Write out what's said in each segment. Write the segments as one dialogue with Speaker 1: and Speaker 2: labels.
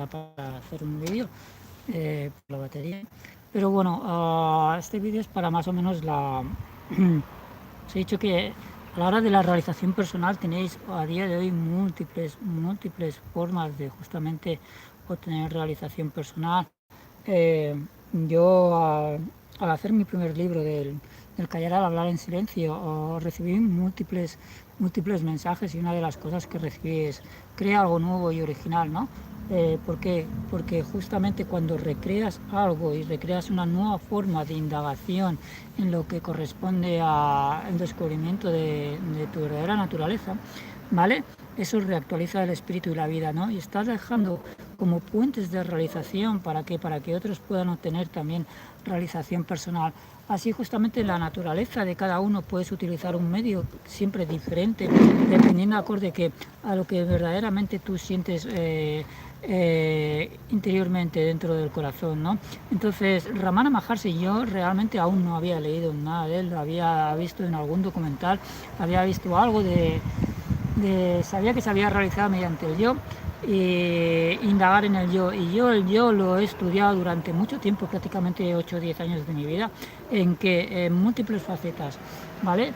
Speaker 1: para hacer un vídeo por la batería. Pero bueno, este vídeo es para más o menos la... Os he dicho que a la hora de la realización personal tenéis a día de hoy múltiples formas de justamente obtener realización personal. Yo al hacer mi primer libro del callar al hablar en silencio, recibí múltiples mensajes, y una de las cosas que recibí es: crea algo nuevo y original, ¿no? ¿Por qué? Porque justamente cuando recreas algo y recreas una nueva forma de indagación en lo que corresponde al descubrimiento de tu verdadera naturaleza, ¿vale? Eso reactualiza el espíritu y la vida, ¿no? Y estás dejando como puentes de realización para que otros puedan obtener también realización personal. Así, justamente, la naturaleza de cada uno puedes utilizar un medio siempre diferente, dependiendo acorde a lo que verdaderamente tú sientes interiormente dentro del corazón, ¿no? Entonces, Ramana Maharshi, yo realmente aún no había leído nada de él, lo había visto en algún documental, había visto algo sabía que se había realizado mediante el yo, indagar en el yo, y yo el yo lo he estudiado durante mucho tiempo, prácticamente 8 o 10 años de mi vida, en múltiples facetas, ¿vale?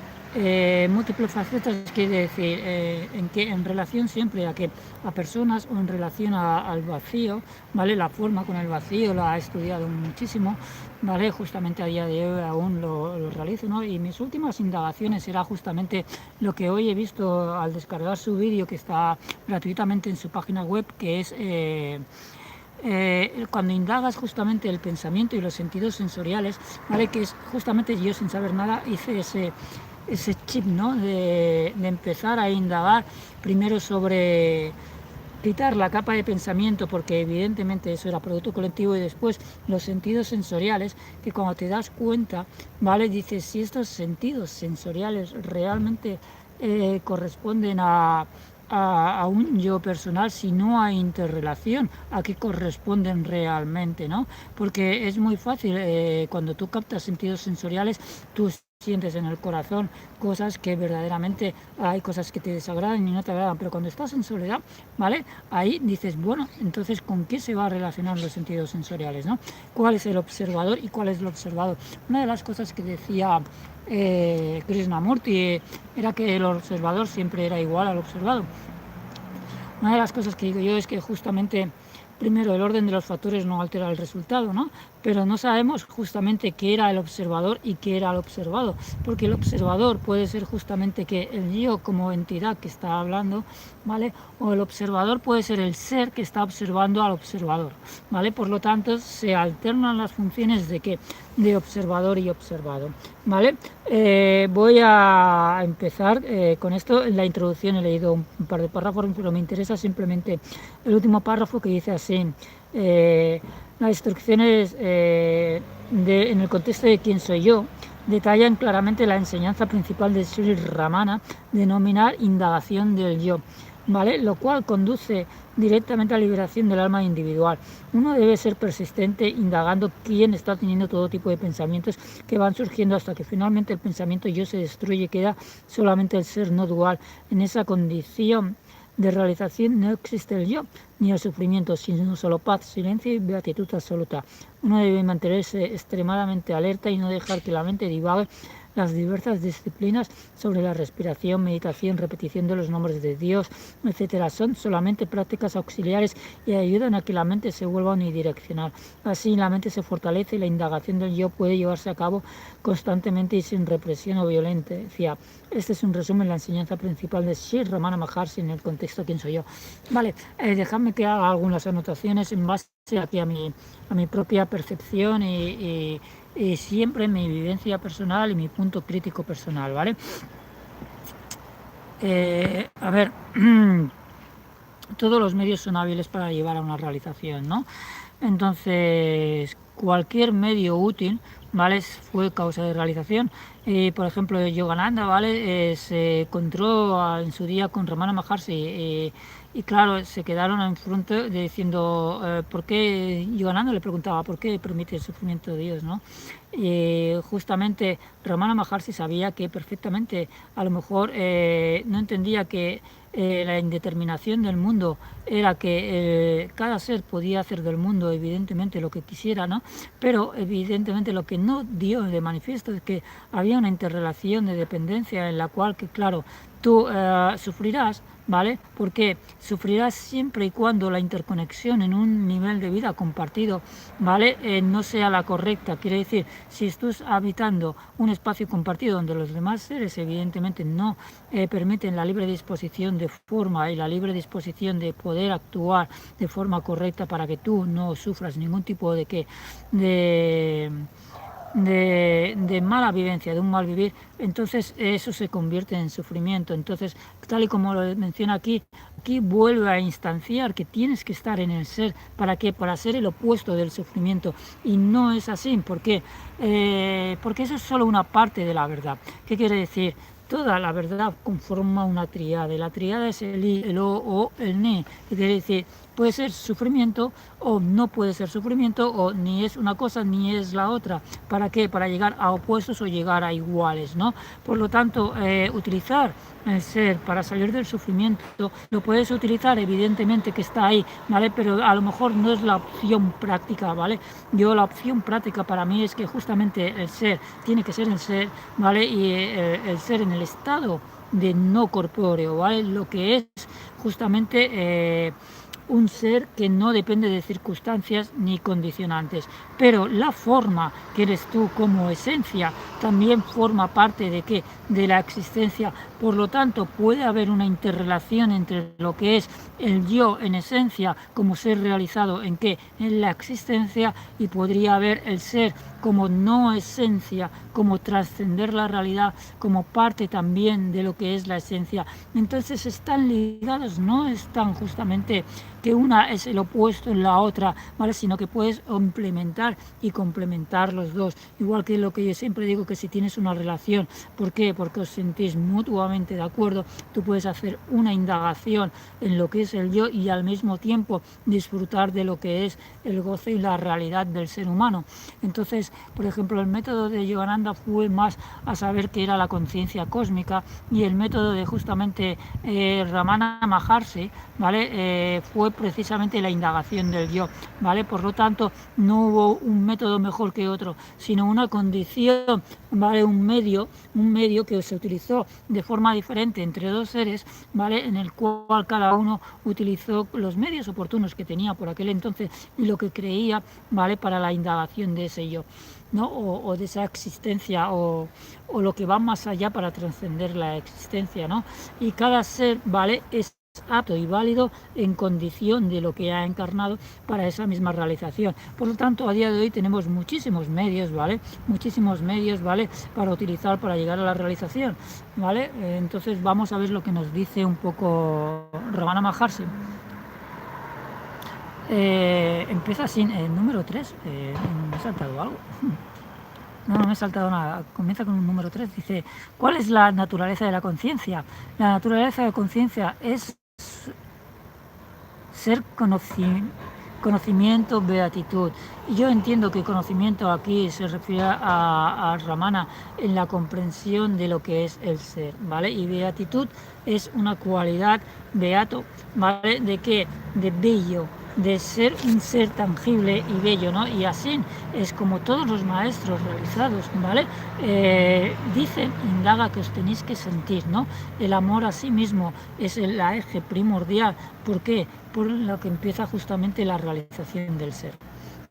Speaker 1: Múltiples facetas quiere decir en relación siempre a personas, o en relación al vacío, ¿vale? La forma con el vacío la he estudiado muchísimo, ¿vale? Justamente a día de hoy aún lo realizo, ¿no? Y mis últimas indagaciones era justamente lo que hoy he visto al descargar su vídeo, que está gratuitamente en su página web, que es... cuando indagas justamente el pensamiento y los sentidos sensoriales, ¿vale? Que es justamente, yo sin saber nada hice ese chip, ¿no? De empezar a indagar primero sobre quitar la capa de pensamiento, porque evidentemente eso era producto colectivo, y después los sentidos sensoriales, que cuando te das cuenta, ¿vale? Dices, si estos sentidos sensoriales realmente corresponden a un yo personal, si no hay interrelación, a qué corresponden realmente, ¿no? Porque es muy fácil, cuando tú captas sentidos sensoriales, tú sientes en el corazón cosas que verdaderamente hay cosas que te desagradan y no te agradan, pero cuando estás en soledad, ¿vale? Ahí dices, bueno, entonces ¿con qué se va a relacionar los sentidos sensoriales, ¿no? ¿Cuál es el observador y cuál es el observado? Una de las cosas que decía Krishnamurti era que el observador siempre era igual al observado. Una de las cosas que digo yo es que justamente, primero, el orden de los factores no altera el resultado, ¿no? Pero no sabemos justamente qué era el observador y qué era el observado, porque el observador puede ser justamente que el yo como entidad que está hablando, ¿vale? O el observador puede ser el ser que está observando al observador, ¿vale? Por lo tanto, se alternan las funciones de observador y observado, ¿vale? Voy a empezar con esto. En la introducción he leído un par de párrafos, pero me interesa simplemente el último párrafo, que dice así: las instrucciones en el contexto de quién soy yo detallan claramente la enseñanza principal de Sri Ramana, denominar indagación del yo, ¿vale? Lo cual conduce directamente a la liberación del alma individual. Uno debe ser persistente indagando quién está teniendo todo tipo de pensamientos que van surgiendo, hasta que finalmente el pensamiento yo se destruye y queda solamente el ser no dual. En esa condición de realización no existe el yo ni el sufrimiento, sino solo paz, silencio y beatitud absoluta. Uno debe mantenerse extremadamente alerta y no dejar que la mente divague. Las diversas disciplinas sobre la respiración, meditación, repetición de los nombres de Dios, etcétera, son solamente prácticas auxiliares y ayudan a que la mente se vuelva unidireccional. Así, la mente se fortalece y la indagación del yo puede llevarse a cabo constantemente y sin represión o violencia. Este es un resumen de la enseñanza principal de Sri Ramana Maharshi en el contexto ¿quién soy yo? Vale, dejadme que haga algunas anotaciones en base aquí a mi propia percepción y siempre mi vivencia personal y mi punto crítico personal, ¿vale? A ver, todos los medios son hábiles para llevar a una realización, ¿no? Entonces, cualquier medio útil, ¿vale? Fue causa de realización. Por ejemplo, Yogananda, ¿vale? Se encontró en su día con Ramana Maharshi Y claro, se quedaron en frente de diciendo, ¿por qué? Yogananda le preguntaba, ¿por qué permite el sufrimiento de Dios, no? Y justamente Ramana Maharshi sabía que perfectamente, a lo mejor no entendía que la indeterminación del mundo era que cada ser podía hacer del mundo evidentemente lo que quisiera, ¿no? Pero evidentemente lo que no dio de manifiesto es que había una interrelación de dependencia en la cual, que claro, tú sufrirás, ¿vale? Porque sufrirás siempre y cuando la interconexión en un nivel de vida compartido, ¿vale? No sea la correcta. Quiere decir, si estás habitando un espacio compartido donde los demás seres evidentemente no permiten la libre disposición de forma y la libre disposición de poder actuar de forma correcta para que tú no sufras ningún tipo de mala vivencia, de un mal vivir, entonces eso se convierte en sufrimiento. Entonces, tal y como lo menciona aquí vuelve a instanciar que tienes que estar en el ser. ¿Para qué? Para ser el opuesto del sufrimiento. Y no es así. ¿Por qué? Porque eso es solo una parte de la verdad. ¿Qué quiere decir? Toda la verdad conforma una tríada. La tríada es el I, el O o el Ne. ¿Qué quiere decir? Puede ser sufrimiento o no puede ser sufrimiento, o ni es una cosa ni es la otra. ¿Para qué? Para llegar a opuestos o llegar a iguales, ¿no? Por lo tanto, utilizar el ser para salir del sufrimiento lo puedes utilizar, evidentemente que está ahí, ¿vale? Pero a lo mejor no es la opción práctica, ¿vale? La opción práctica para mí es que justamente el ser tiene que ser el ser, ¿vale? Y el ser en el estado de no corpóreo, ¿vale? Lo que es justamente un ser que no depende de circunstancias ni condicionantes. Pero la forma que eres tú como esencia también forma parte de ¿qué? De la existencia. Por lo tanto, puede haber una interrelación entre lo que es el yo en esencia como ser realizado en ¿qué? En la existencia, y podría haber el ser como no esencia, como trascender la realidad, como parte también de lo que es la esencia. Entonces están ligados, no están justamente que una es el opuesto en la otra, ¿vale? Sino que puedes implementar y complementar los dos. Igual que lo que yo siempre digo, que si tienes una relación, ¿por qué? Porque os sentís mutuamente de acuerdo, tú puedes hacer una indagación en lo que es el yo y al mismo tiempo disfrutar de lo que es el goce y la realidad del ser humano. Entonces, por ejemplo, el método de Yogananda fue más a saber qué era la conciencia cósmica, y el método de justamente Ramana Maharshi, ¿vale? Fue precisamente la indagación del yo, ¿vale? Por lo tanto, no hubo un método mejor que otro, sino una condición, ¿vale? Un medio que se utilizó de forma diferente entre dos seres, ¿vale? En el cual cada uno utilizó los medios oportunos que tenía por aquel entonces y lo que creía, ¿vale? Para la indagación de ese yo, ¿no? O de esa existencia, o lo que va más allá para trascender la existencia, ¿no? Y cada ser, ¿vale? Es apto y válido en condición de lo que ha encarnado para esa misma realización. Por lo tanto, a día de hoy tenemos muchísimos medios, ¿vale? Muchísimos medios, ¿vale? Para utilizar para llegar a la realización, ¿vale? Entonces vamos a ver lo que nos dice un poco Ramana Maharshi. Empieza sin el número 3. ¿Me he saltado algo? No me he saltado nada. Comienza con un número 3. Dice, ¿cuál es la naturaleza de la conciencia? La naturaleza de la conciencia es ser conocimiento, beatitud. Y yo entiendo que conocimiento aquí se refiere a Ramana en la comprensión de lo que es el ser, ¿vale? Y beatitud es una cualidad, beato, ¿vale? ¿De qué? De bello, de ser un ser tangible y bello, ¿no? Y así es como todos los maestros realizados, ¿vale? Dicen, indaga que os tenéis que sentir, ¿no? El amor a sí mismo es el eje primordial. ¿Por qué? Por lo que empieza justamente la realización del ser,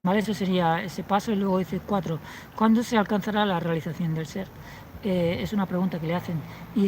Speaker 1: ¿vale? Eso sería ese paso. Y luego dice 4. ¿Cuándo se alcanzará la realización del ser? Es una pregunta que le hacen. Y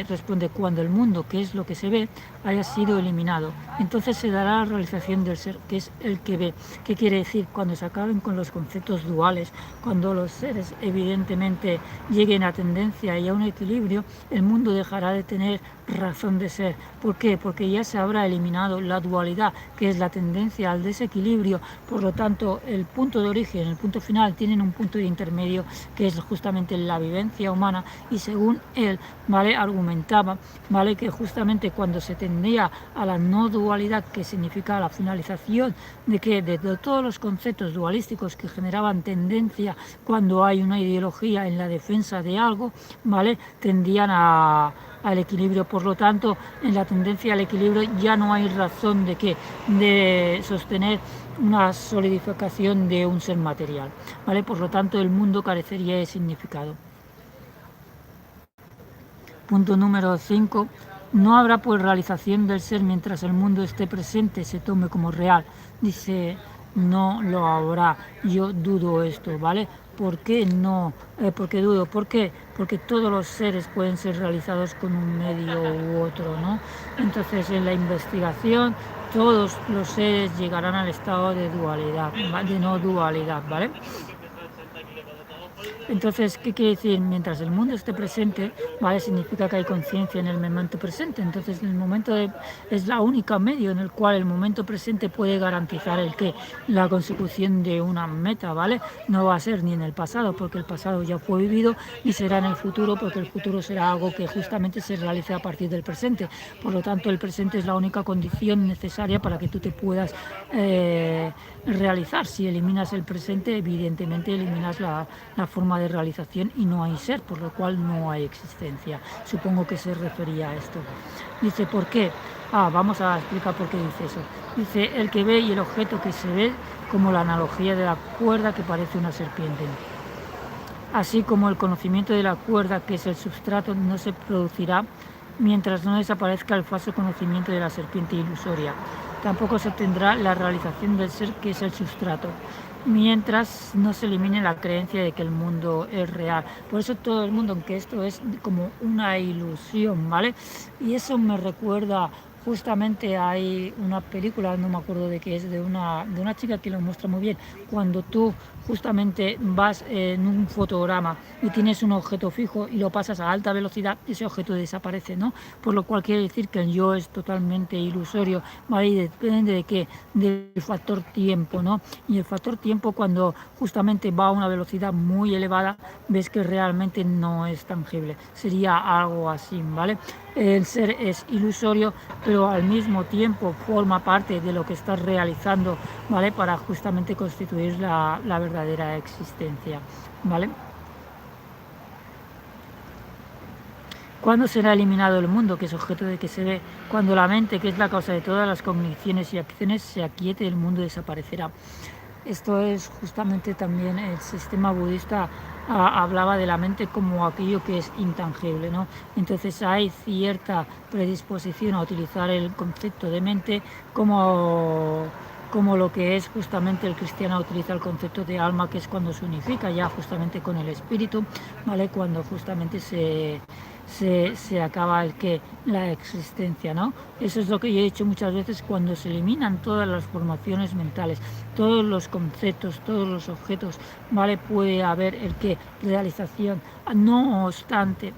Speaker 1: responde, cuando el mundo, que es lo que se ve, haya sido eliminado. Entonces se dará la realización del ser, que es el que ve. ¿Qué quiere decir? Cuando se acaben con los conceptos duales, cuando los seres evidentemente lleguen a tendencia y a un equilibrio, el mundo dejará de tener razón de ser. ¿Por qué? Porque ya se habrá eliminado la dualidad, que es la tendencia al desequilibrio. Por lo tanto, el punto de origen, el punto final, tienen un punto de intermedio, que es justamente la vivencia experiencia humana, y según él, ¿vale?, argumentaba, ¿vale?, que justamente cuando se tendía a la no dualidad, que significa la finalización de todos los conceptos dualísticos que generaban tendencia cuando hay una ideología en la defensa de algo, ¿vale?, tendían al equilibrio. Por lo tanto, en la tendencia al equilibrio ya no hay razón de sostener una solidificación de un ser material, ¿vale? Por lo tanto, el mundo carecería de significado. Punto número 5. No habrá pues realización del ser mientras el mundo esté presente, se tome como real. Dice, no lo habrá. Yo dudo esto, ¿vale? ¿Por qué no? ¿Por qué dudo? ¿Por qué? Porque todos los seres pueden ser realizados con un medio u otro, ¿no? Entonces, en la investigación, todos los seres llegarán al estado de dualidad, de no dualidad, ¿vale? Entonces, ¿qué quiere decir? Mientras el mundo esté presente, ¿vale?, significa que hay conciencia en el momento presente. Entonces, es la única medio en el cual el momento presente puede garantizar la consecución de una meta, ¿vale? No va a ser ni en el pasado, porque el pasado ya fue vivido, ni será en el futuro, porque el futuro será algo que justamente se realice a partir del presente. Por lo tanto, el presente es la única condición necesaria para que tú te puedas realizar. Si eliminas el presente, evidentemente eliminas la forma de realización y no hay ser, por lo cual no hay existencia. Supongo que se refería a esto. Dice, ¿por qué? Vamos a explicar por qué dice eso. Dice, el que ve y el objeto que se ve, como la analogía de la cuerda que parece una serpiente. Así como el conocimiento de la cuerda, que es el substrato, no se producirá mientras no desaparezca el falso conocimiento de la serpiente ilusoria. Tampoco se obtendrá la realización del ser, que es el sustrato, mientras no se elimine la creencia de que el mundo es real. Por eso todo el mundo, aunque esto es como una ilusión, ¿vale? Y eso me recuerda, justamente hay una película, no me acuerdo de qué es, de una chica que lo muestra muy bien. Cuando tú justamente vas en un fotograma y tienes un objeto fijo y lo pasas a alta velocidad, ese objeto desaparece, ¿no? Por lo cual quiere decir que el yo es totalmente ilusorio, ¿vale? Y depende de qué, del factor tiempo, ¿no? Y el factor tiempo, cuando justamente va a una velocidad muy elevada, ves que realmente no es tangible. Sería algo así, ¿vale? El ser es ilusorio, pero al mismo tiempo forma parte de lo que estás realizando, ¿vale?, para justamente constituir la verdadera existencia, ¿vale? ¿Cuándo será eliminado el mundo, que es objeto de que se ve? Cuando la mente, que es la causa de todas las cogniciones y acciones, se aquiete, el mundo desaparecerá. Esto es justamente también el sistema budista. Hablaba de la mente como aquello que es intangible, ¿no? Entonces hay cierta predisposición a utilizar el concepto de mente como lo que es justamente el cristiano utiliza el concepto de alma, que es cuando se unifica ya justamente con el espíritu, ¿vale? Cuando justamente se acaba la existencia, ¿no? Eso es lo que yo he dicho muchas veces, cuando se eliminan todas las formaciones mentales, todos los conceptos, todos los objetos, ¿vale? Puede haber realización. No obstante,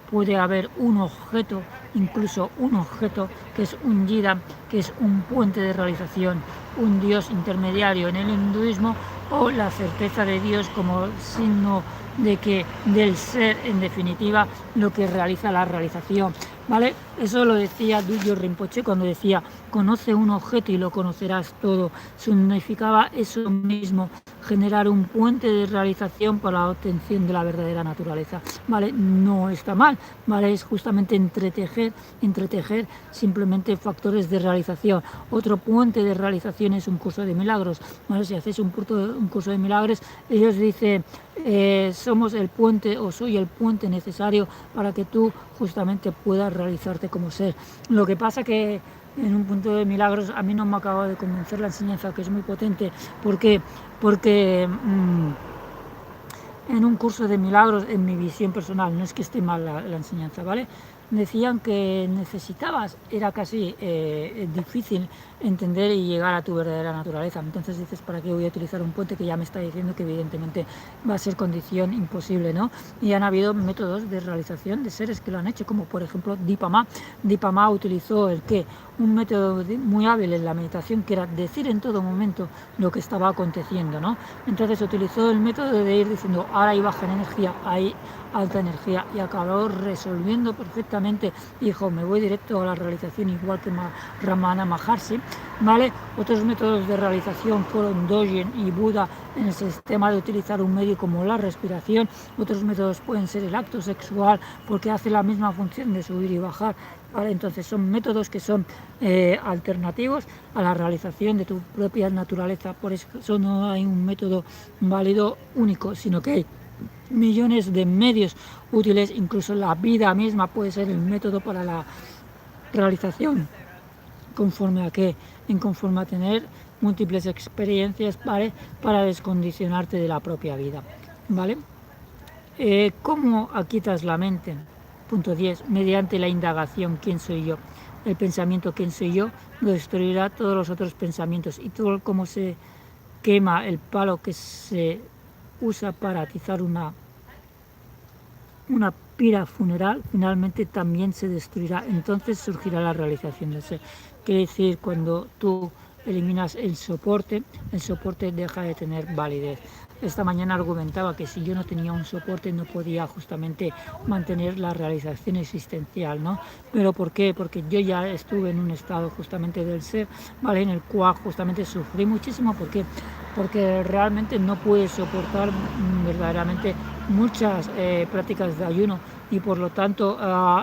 Speaker 1: puede haber un objeto, incluso un objeto que es un yidam, que es un puente de realización, un dios intermediario en el hinduismo, o la certeza de Dios como signo del ser, en definitiva, lo que realiza la realización, ¿vale? Eso lo decía Dulyo Rinpoche cuando decía, conoce un objeto y lo conocerás todo. Significaba eso mismo, generar un puente de realización para la obtención de la verdadera naturaleza, ¿vale? No está mal, ¿vale? Es justamente entretejer simplemente factores de realización. Otro puente de realización es un curso de milagros, ¿vale? Si haces un curso de milagros, ellos dicen, somos el puente, o soy el puente necesario para que tú justamente puedas realizarte como ser. Lo que pasa que en un punto de milagros a mí no me acaba de convencer la enseñanza, que es muy potente, porque en un curso de milagros, en mi visión personal, no es que esté mal la enseñanza, ¿vale? decían que necesitabas, era casi difícil entender y llegar a tu verdadera naturaleza. Entonces dices, ¿para qué voy a utilizar un puente que ya me está diciendo que evidentemente va a ser condición imposible, ¿no? Y han habido métodos de realización de seres que lo han hecho, como por ejemplo Dipa Ma. Dipa Ma utilizó un método muy hábil en la meditación, que era decir en todo momento lo que estaba aconteciendo, ¿no? Entonces utilizó el método de ir diciendo, ahora hay baja energía, hay alta energía, y acabó resolviendo perfectamente. Dijo, me voy directo a la realización, igual que Ramana Maharshi, ¿vale? Otros métodos de realización fueron Dogen y Buda en el sistema de utilizar un medio como la respiración. Otros métodos pueden ser el acto sexual, porque hace la misma función de subir y bajar, ¿vale? Entonces son métodos que son alternativos a la realización de tu propia naturaleza. Por eso no hay un método válido único, sino que hay millones de medios útiles. Incluso la vida misma puede ser el método para la realización, conforme a tener múltiples experiencias, ¿vale? Para descondicionarte de la propia vida, ¿vale? ¿Cómo aquitas la mente? Punto 10. Mediante la indagación, ¿quién soy yo? El pensamiento, ¿quién soy yo?, destruirá todos los otros pensamientos, y todo como se quema el palo que se usa para atizar una pira funeral, finalmente también se destruirá. Entonces surgirá la realización del ser. Quiere decir, cuando tú eliminas el soporte deja de tener validez. Esta mañana argumentaba que si yo no tenía un soporte no podía justamente mantener la realización existencial, ¿no? ¿Pero por qué? Porque yo ya estuve en un estado justamente del ser, ¿vale? En el cual justamente sufrí muchísimo. ¿Por qué? Porque realmente no pude soportar verdaderamente muchas prácticas de ayuno, y por lo tanto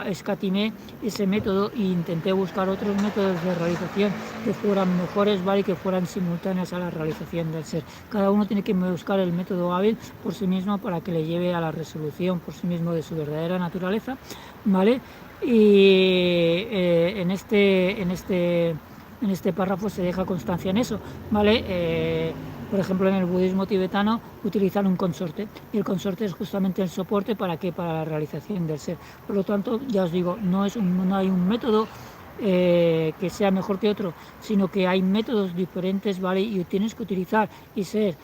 Speaker 1: escatimé ese método e intenté buscar otros métodos de realización que fueran mejores, ¿vale? Y que fueran simultáneas a la realización del ser. Cada uno tiene que buscar el método hábil por sí mismo para que le lleve a la resolución por sí mismo de su verdadera naturaleza, ¿vale? Y en este párrafo se deja constancia en eso, ¿vale? Por ejemplo, en el budismo tibetano utilizan un consorte, y el consorte es justamente el soporte para la realización del ser. Por lo tanto, ya os digo, no hay un método que sea mejor que otro, sino que hay métodos diferentes, ¿vale? Y tienes que utilizar y ser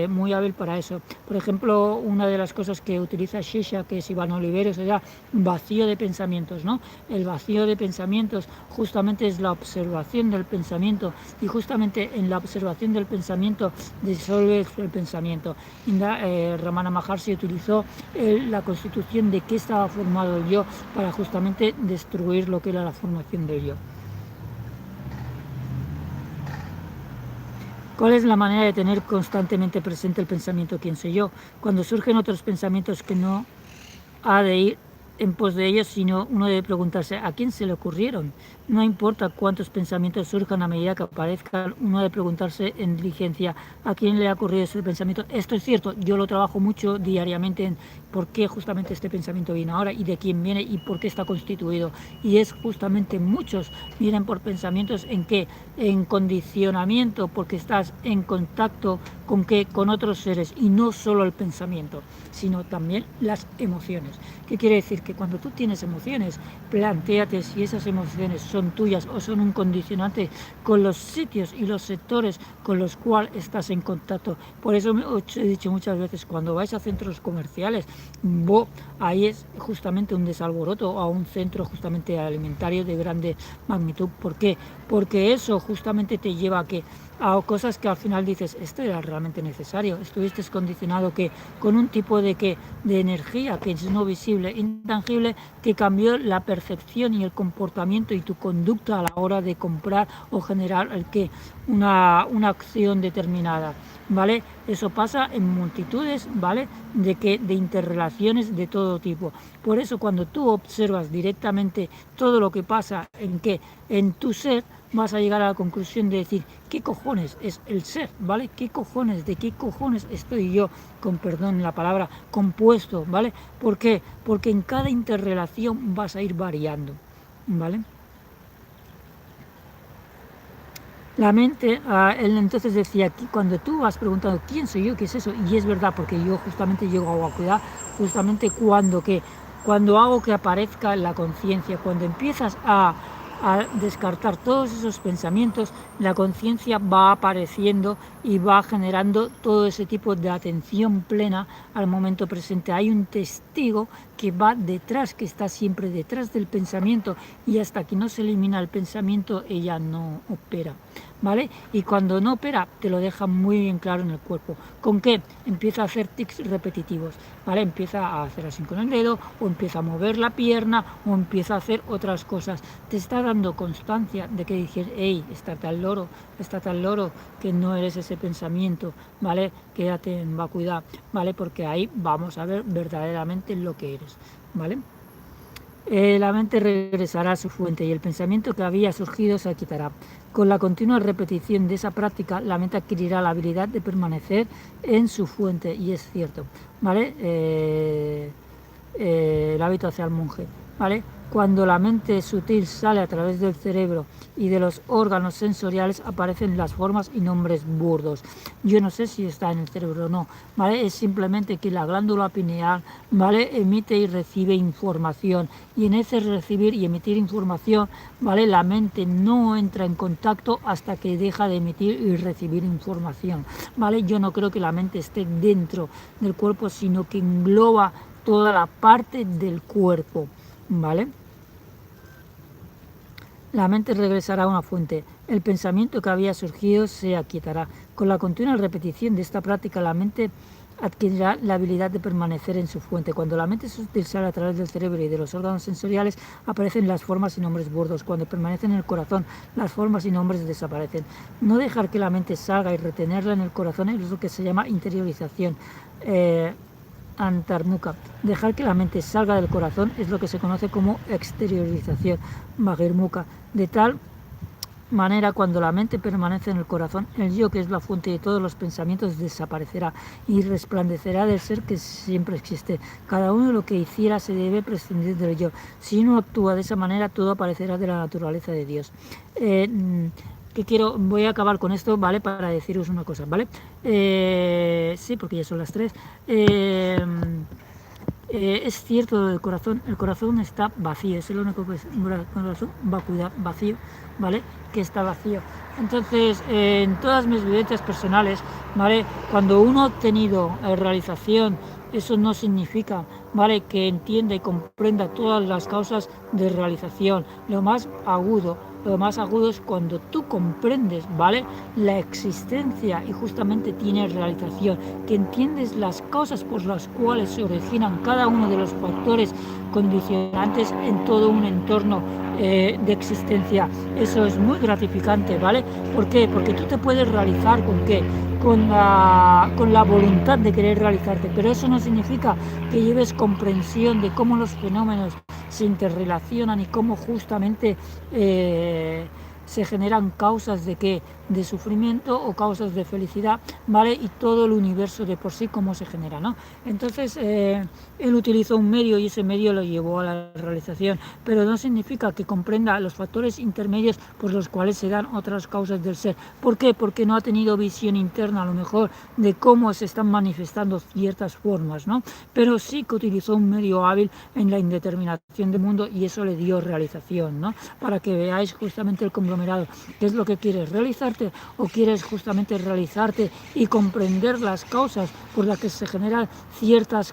Speaker 1: muy hábil para eso. Por ejemplo, una de las cosas que utiliza Shisha, que es Iván Oliveros, es vacío de pensamientos, ¿no? El vacío de pensamientos justamente es la observación del pensamiento, y justamente en la observación del pensamiento disolve el pensamiento. Ramana Maharshi utilizó la constitución de qué estaba formado el yo para justamente destruir lo que era la formación del yo. ¿Cuál es la manera de tener constantemente presente el pensamiento quién soy yo? Cuando surgen otros pensamientos, que no ha de ir en pos de ellos, sino uno debe preguntarse a quién se le ocurrieron. No importa cuántos pensamientos surjan a medida que aparezcan, uno debe preguntarse en diligencia a quién le ha ocurrido ese pensamiento. Esto es cierto, yo lo trabajo mucho diariamente en por qué justamente este pensamiento viene ahora, y de quién viene y por qué está constituido. Y es justamente muchos vienen por pensamientos en condicionamiento, porque estás en contacto con otros seres, y no solo el pensamiento, sino también las emociones. ¿Qué quiere decir? Que cuando tú tienes emociones, plantéate si esas emociones son tuyas o son un condicionante con los sitios y los sectores con los cuales estás en contacto. Por eso os he dicho muchas veces, cuando vais a centros comerciales, ahí es justamente un desalboroto, o a un centro justamente alimentario de grande magnitud. ¿Por qué? Porque eso justamente te lleva a cosas que al final dices, esto era realmente necesario. Estuviste condicionado con un tipo de energía que es no visible, intangible, que cambió la percepción y el comportamiento y tu conducta a la hora de comprar o generar una acción determinada, ¿vale? Eso pasa en multitudes, ¿vale? De interrelaciones de todo tipo. Por eso, cuando tú observas directamente todo lo que pasa en tu ser, vas a llegar a la conclusión de decir, ¿qué cojones es el ser? ¿Vale? ¿De qué cojones estoy yo, con perdón la palabra, compuesto? ¿Vale? ¿Por qué? Porque en cada interrelación vas a ir variando, ¿vale? La mente, él entonces decía, cuando tú vas preguntando ¿quién soy yo? ¿Qué es eso? Y es verdad, porque yo justamente llego a vacuidad justamente cuando cuando hago que aparezca la conciencia, cuando empiezas a descartar todos esos pensamientos, la conciencia va apareciendo y va generando todo ese tipo de atención plena al momento presente. Hay un testigo que va detrás, que está siempre detrás del pensamiento, y hasta que no se elimina el pensamiento, ella no opera, ¿vale? Y cuando no opera, te lo deja muy bien claro en el cuerpo. ¿Con qué? Empieza a hacer tics repetitivos, ¿vale? Empieza a hacer así con el dedo, o empieza a mover la pierna, o empieza a hacer otras cosas. Te está dando constancia de que dices, hey, está tan loro, que no eres ese pensamiento, ¿vale? Quédate en vacuidad, ¿vale? Porque ahí vamos a ver verdaderamente lo que eres, ¿vale? La mente regresará a su fuente y el pensamiento que había surgido se quitará. Con la continua repetición de esa práctica, la mente adquirirá la habilidad de permanecer en su fuente, y es cierto, ¿vale? El hábito hacia el monje, ¿vale? Cuando la mente sutil sale a través del cerebro y de los órganos sensoriales, aparecen las formas y nombres burdos. Yo no sé si está en el cerebro o no, ¿vale? Es simplemente que la glándula pineal, ¿vale?, emite y recibe información, y en ese recibir y emitir información, ¿vale?, la mente no entra en contacto hasta que deja de emitir y recibir información, ¿vale? Yo no creo que la mente esté dentro del cuerpo, sino que engloba toda la parte del cuerpo, ¿vale? La mente regresará a una fuente. El pensamiento que había surgido se aquietará. Con la continua repetición de esta práctica, la mente adquirirá la habilidad de permanecer en su fuente. Cuando la mente sutil sale a través del cerebro y de los órganos sensoriales, aparecen las formas y nombres burdos. Cuando permanecen en el corazón, las formas y nombres desaparecen. No dejar que la mente salga y retenerla en el corazón es lo que se llama interiorización. Antarmukha. Dejar que la mente salga del corazón es lo que se conoce como exteriorización, Bahirmukha. De tal manera, cuando la mente permanece en el corazón, el yo, que es la fuente de todos los pensamientos, desaparecerá y resplandecerá del ser que siempre existe. Cada uno de lo que hiciera se debe prescindir del yo. Si uno actúa de esa manera, todo aparecerá de la naturaleza de Dios. Voy a acabar con esto, ¿vale? Para deciros una cosa, ¿vale? Sí, porque ya son las 3. Es cierto, el corazón está vacío, es el único que es un corazón vacuidad, vacío, ¿vale? Que está vacío. Entonces, en todas mis vivencias personales, ¿vale?, cuando uno ha obtenido realización, eso no significa, ¿vale?, que entienda y comprenda todas las causas de realización. Lo más agudo es cuando tú comprendes, ¿vale?, la existencia y justamente tienes realización, que entiendes las causas por las cuales se originan cada uno de los factores condicionantes en todo un entorno de existencia. Eso es muy gratificante, ¿vale? ¿Por qué? Porque tú te puedes realizar ¿con qué? Con la voluntad de querer realizarte, pero eso no significa que lleves comprensión de cómo los fenómenos se interrelacionan y cómo justamente se generan causas de ¿qué? De sufrimiento o causas de felicidad, ¿vale? Y todo el universo de por sí cómo se genera, ¿no? Entonces, él utilizó un medio y ese medio lo llevó a la realización, pero no significa que comprenda los factores intermedios por los cuales se dan otras causas del ser. ¿Por qué? Porque no ha tenido visión interna, a lo mejor, de cómo se están manifestando ciertas formas, ¿no? Pero sí que utilizó un medio hábil en la indeterminación del mundo y eso le dio realización, ¿no? Para que veáis justamente el conglomerado. ¿Qué es lo que quieres? ¿Realizarte o quieres justamente realizarte y comprender las causas por las que se generan ciertas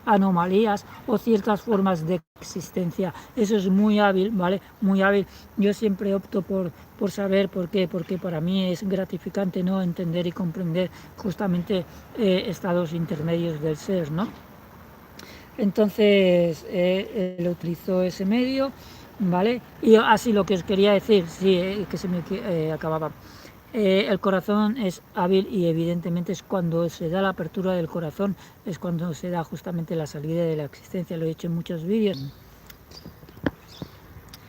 Speaker 1: anomalías o ciertas formas de existencia? Eso es muy hábil, ¿vale? Muy hábil. Yo siempre opto por saber por qué, porque para mí es gratificante, ¿no?, entender y comprender justamente estados intermedios del ser, ¿no? Entonces, él utilizó ese medio, ¿vale? Y así lo que os quería decir, sí, que se me acababa. El corazón es hábil y evidentemente es cuando se da la apertura del corazón, es cuando se da justamente la salida de la existencia. Lo he hecho en muchos vídeos.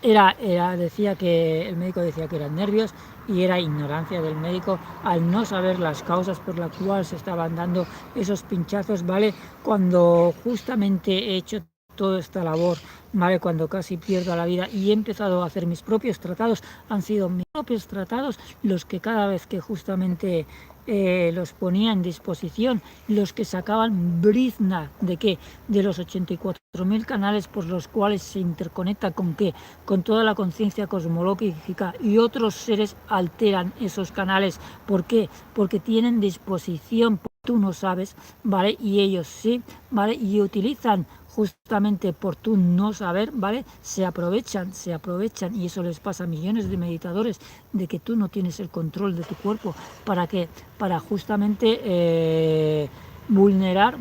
Speaker 1: Decía que el médico decía que eran nervios y era ignorancia del médico al no saber las causas por las cuales se estaban dando esos pinchazos, ¿vale? Cuando justamente he hecho toda esta labor, ¿vale?, cuando casi pierdo la vida y he empezado a hacer mis propios tratados, han sido mis propios tratados los que cada vez que justamente los ponía en disposición, los que sacaban brizna, ¿de qué? De los 84.000 canales por los cuales se interconecta con qué, con toda la conciencia cosmológica, y otros seres alteran esos canales. ¿Por qué? Porque tienen disposición, tú no sabes, ¿vale? Y ellos sí, ¿vale? Y utilizan justamente por tú no saber, ¿vale? Se aprovechan, y eso les pasa a millones de meditadores, de que tú no tienes el control de tu cuerpo. ¿Para qué? Para justamente vulnerar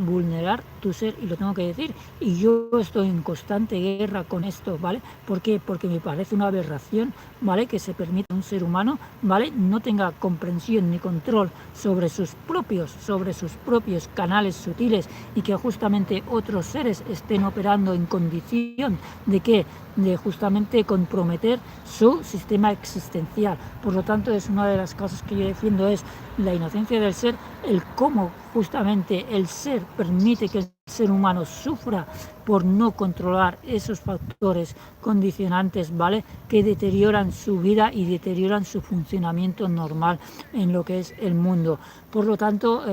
Speaker 1: tu ser, y lo tengo que decir, y yo estoy en constante guerra con esto, ¿vale? ¿Por qué? Porque me parece una aberración, ¿vale? Que se permita a un ser humano, ¿vale? No tenga comprensión ni control sobre sus propios canales sutiles, y que justamente otros seres estén operando en condición de que de justamente comprometer su sistema existencial. Por lo tanto, es una de las cosas que yo defiendo, es la inocencia del ser, el cómo justamente el ser permite que el ser humano sufra por no controlar esos factores condicionantes, ¿vale? Que deterioran su vida y deterioran su funcionamiento normal en lo que es el mundo. Por lo tanto,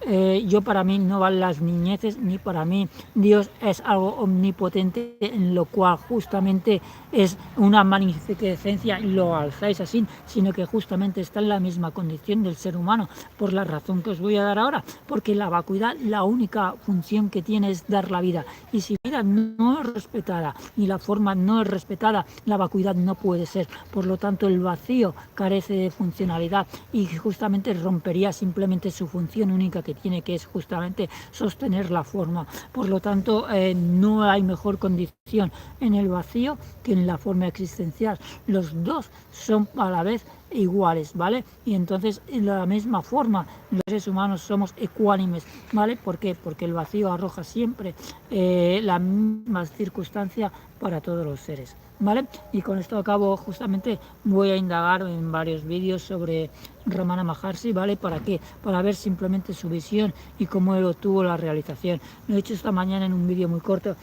Speaker 1: yo, para mí, no van las niñeces, ni para mí Dios es algo omnipotente, en lo cual justamente es una magnificencia y lo alzáis así, sino que justamente está en la misma condición del ser humano, por la razón que os voy a dar ahora, porque la vacuidad, la única función que tiene es dar la vida, y si la vida no es respetada y la forma no es respetada, la vacuidad no puede ser. Por lo tanto, el vacío carece de funcionalidad y justamente rompería simplemente su función única que tiene, que es justamente sostener la forma. Por lo tanto, no hay mejor condición en el vacío que en la forma existencial. Los dos son a la vez iguales, ¿vale? Y entonces, en la misma forma, los seres humanos somos ecuánimes, ¿vale? ¿Por qué? Porque el vacío arroja siempre la misma circunstancia para todos los seres, ¿vale? Y con esto acabo. Justamente voy a indagar en varios vídeos sobre Ramana Maharshi, ¿vale? ¿Para qué? Para ver simplemente su visión y cómo él obtuvo la realización. Lo he hecho esta mañana en un vídeo muy corto.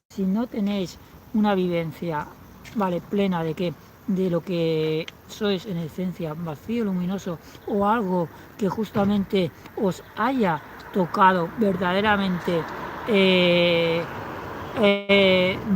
Speaker 1: Si no tenéis una vivencia, ¿vale?, plena de que de lo que sois en esencia, vacío luminoso, o algo que justamente os haya tocado verdaderamente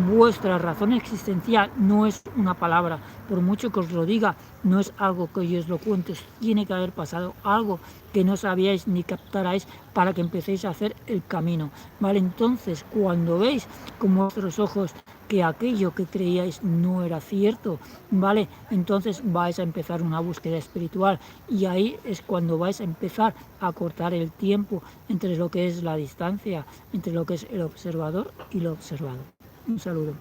Speaker 1: vuestra razón existencial, no es una palabra, por mucho que os lo diga, no es algo que yo os lo cuente, tiene que haber pasado algo que no sabíais ni captarais para que empecéis a hacer el camino, ¿vale? Entonces, cuando veis con vuestros ojos que aquello que creíais no era cierto, ¿vale? Entonces vais a empezar una búsqueda espiritual, y ahí es cuando vais a empezar a cortar el tiempo entre lo que es la distancia, entre lo que es el observador y lo observado. Un saludo.